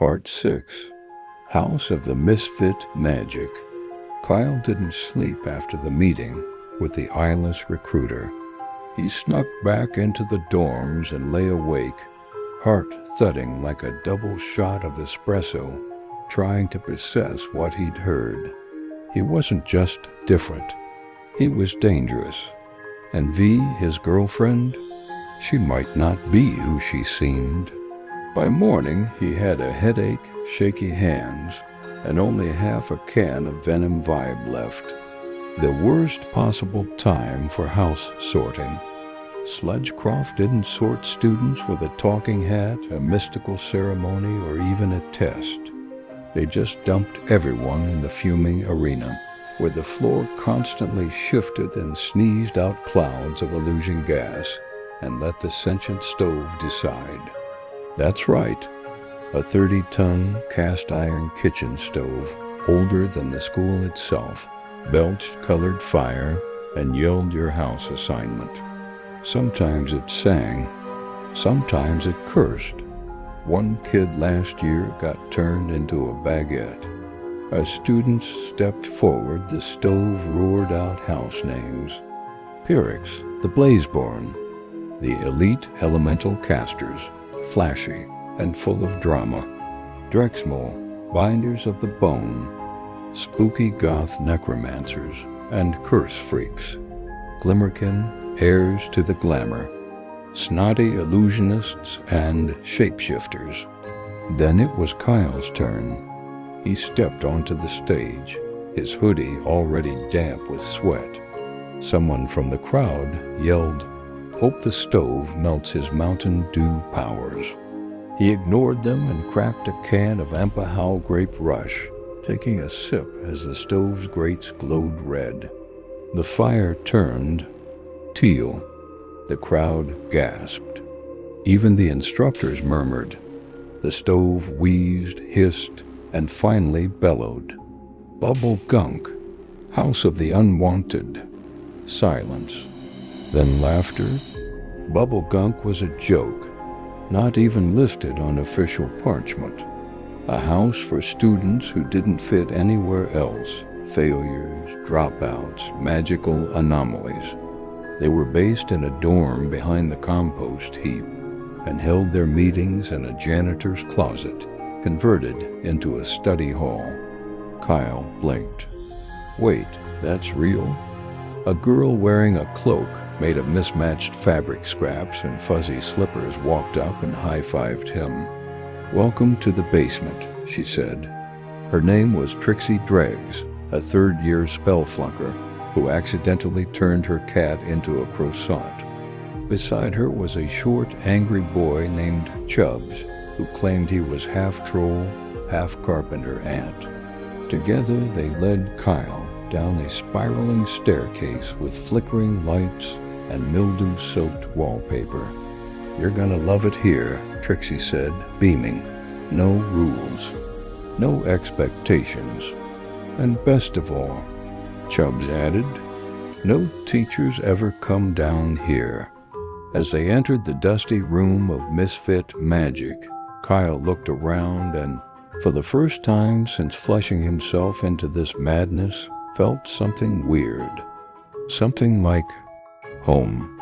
Part 6. House of the Misfit Magic. Kyle didn't sleep after the meeting with the eyeless recruiter. He snuck back into the dorms and lay awake, heart thudding like a double shot of espresso, trying to process what he'd heard. He wasn't just different. He was dangerous. And V, his girlfriend, she might not be who she seemed. By morning, he had a headache, shaky hands, and only half a can of Venom Vibe left. The worst possible time for house sorting. Sledgecroft didn't sort students with a talking hat, a mystical ceremony, or even a test. They just dumped everyone in the fuming arena, where the floor constantly shifted and sneezed out clouds of illusion gas, and let the sentient stove decide. That's right, a 30-ton cast-iron kitchen stove, older than the school itself, belched colored fire and yelled your house assignment. Sometimes it sang, sometimes it cursed. One kid last year got turned into a baguette. As students stepped forward, the stove roared out house names. Pyrrhix, the Blazeborn, the elite elemental casters, flashy and full of drama. Drexmol, binders of the bone, spooky goth necromancers and curse freaks. Glimmerkin, heirs to the glamour, snotty illusionists and shapeshifters. Then it was Kyle's turn. He stepped onto the stage, his hoodie already damp with sweat. Someone from the crowd yelled, "Hope the stove melts his Mountain Dew powers." He ignored them and cracked a can of Ampahau Grape Rush, taking a sip as the stove's grates glowed red. The fire turned teal. The crowd gasped. Even the instructors murmured. The stove wheezed, hissed, and finally bellowed. "Bubble gunk, house of the unwanted." Silence. Then laughter. Bubble gunk was a joke, not even listed on official parchment. A house for students who didn't fit anywhere else. Failures, dropouts, magical anomalies. They were based in a dorm behind the compost heap and held their meetings in a janitor's closet, converted into a study hall. Kyle blinked. Wait, that's real? A girl wearing a cloak made of mismatched fabric scraps and fuzzy slippers walked up and high-fived him. "Welcome to the basement," she said. Her name was Trixie Dreggs, a third-year spell flunker who accidentally turned her cat into a croissant. Beside her was a short, angry boy named Chubbs, who claimed he was half troll, half carpenter ant. Together they led Kyle down a spiraling staircase with flickering lights and mildew-soaked wallpaper. "You're gonna love it here," Trixie said, beaming. "No rules, no expectations, and best of all," Chubbs added, "no teachers ever come down here." As they entered the dusty room of misfit magic, Kyle looked around and, for the first time since flushing himself into this madness, felt something weird. Something like home.